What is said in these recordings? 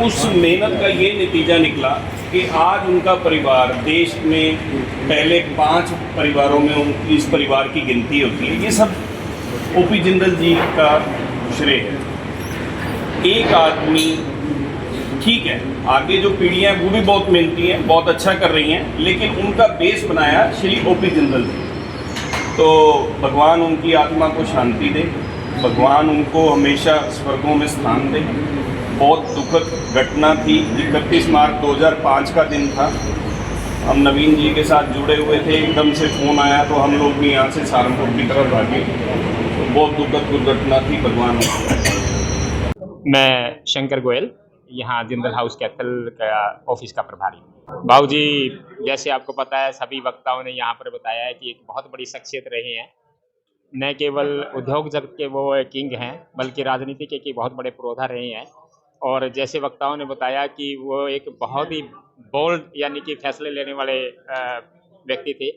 उस मेहनत का ये नतीजा निकला कि आज उनका परिवार देश में पहले 5 परिवारों में इस परिवार की गिनती होती है। ये सब ओपी जिंदल जी का श्रेय है। एक आदमी, ठीक है, आगे जो पीढ़ियाँ वो भी बहुत मेहनती हैं, बहुत अच्छा कर रही हैं, लेकिन उनका बेस बनाया श्री ओपी जिंदल जी। तो भगवान उनकी आत्मा को शांति दे, भगवान उनको हमेशा स्वर्गों में स्थान दे। बहुत दुखद घटना थी। 31 मार्च 2005 का दिन था। हम नवीन जी के साथ जुड़े हुए थे, एकदम से फ़ोन आया तो हम लोग भी यहाँ से सहारनपुर की तरफ भागे। तो बहुत दुखद दुर्घटना थी। भगवान। मैं शंकर गोयल, यहाँ जिंदल हाउस कैपिटल का ऑफिस का प्रभारी हूँ। बाबू जी, जैसे आपको पता है, सभी वक्ताओं ने यहाँ पर बताया है कि एक बहुत बड़ी शख्सियत रहे हैं। न केवल उद्योग जगत के वो किंग हैं, बल्कि राजनीति के बहुत बड़े पुरोधा रहे हैं। और जैसे वक्ताओं ने बताया कि वो एक बहुत ही बोल्ड यानी कि फैसले लेने वाले व्यक्ति थे।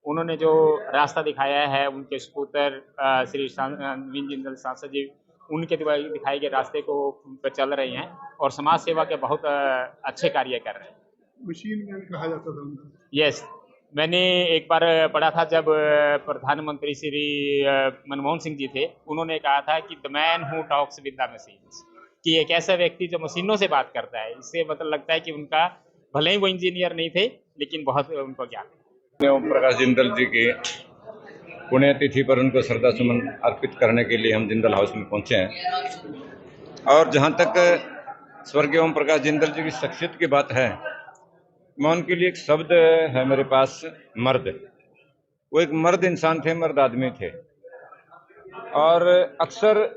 उन्होंने जो रास्ता दिखाया है, उनके सपूत्र श्री नवीन जिंदल सांसद जी उनके दिखाए गए रास्ते को पर चल रहे हैं और समाज सेवा के बहुत अच्छे कार्य कर रहे हैं। मशीन मैन कहा जाता था उनको। यस, मैंने एक बार पढ़ा था जब प्रधानमंत्री श्री मनमोहन सिंह जी थे, उन्होंने कहा था कि the man who talks with the machines, कि एक ऐसा व्यक्ति जो मशीनों से बात करता है। इससे मतलब लगता है कि उनका, भले ही वो इंजीनियर नहीं थे, लेकिन बहुत उनको ज्ञान है। ओम प्रकाश जिंदल जी की पुण्यतिथि पर उनको श्रद्धा सुमन अर्पित करने के लिए हम जिंदल हाउस में पहुंचे हैं। और जहां तक स्वर्गीय ओम प्रकाश जिंदल जी की शख्सियत की बात है, मैं उनके लिए एक शब्द है मेरे पास, मर्द। वो एक मर्द इंसान थे, मर्द आदमी थे। और अक्सर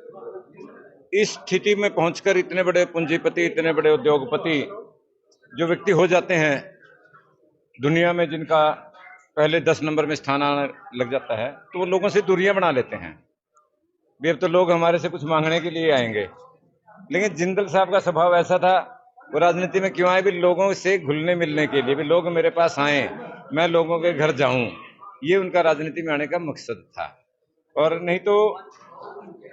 इस स्थिति में पहुंचकर इतने बड़े पूंजीपति, इतने बड़े उद्योगपति जो व्यक्ति हो जाते हैं दुनिया में, जिनका पहले 10 नंबर में स्थान आने लग जाता है, तो वो लोगों से दूरियां बना लेते हैं। भी अब तो लोग हमारे से कुछ मांगने के लिए आएंगे। लेकिन जिंदल साहब का स्वभाव ऐसा था, वो राजनीति में क्यों आए, भी लोगों से घुलने मिलने के लिए, भी लोग मेरे पास आए, मैं लोगों के घर जाऊं, ये उनका राजनीति में आने का मकसद था। और नहीं तो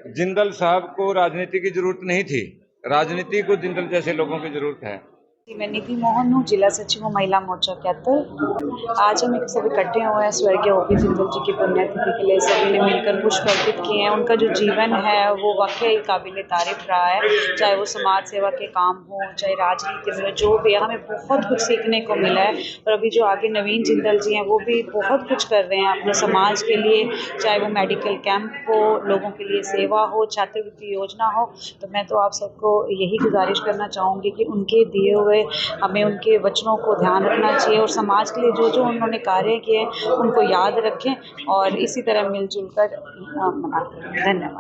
जिंदल साहब को राजनीति की जरूरत नहीं थी, राजनीति को जिंदल जैसे लोगों की जरूरत है। मैं निधि मोहन हूँ, जिला सचिव हूँ महिला मोर्चा कैथल। आज हम एक सब इकट्ठे हुए हैं स्वर्गीय ओपी जिंदल जी की पुण्यतिथि के लिए। सभी ने मिलकर पुष्प अर्पित किए हैं। उनका जो जीवन है वो वाकई काबिल तारीफ रहा है, चाहे वो समाज सेवा के काम हो, चाहे राजनीति में, जो भी है, हमें बहुत कुछ सीखने को मिला है। और अभी जो आगे नवीन जिंदल जी हैं, वो भी बहुत कुछ कर रहे हैं अपने समाज के लिए, चाहे वो मेडिकल कैंप हो, लोगों के लिए सेवा हो, छात्रवृत्ति योजना हो। तो मैं तो आप सबको यही गुजारिश करना चाहूँगी कि उनके दिए हुए हमें उनके वचनों को ध्यान रखना चाहिए और समाज के लिए जो जो उन्होंने कार्य किए उनको याद रखें और इसी तरह मिलजुल कर मनाते रहें। धन्यवाद।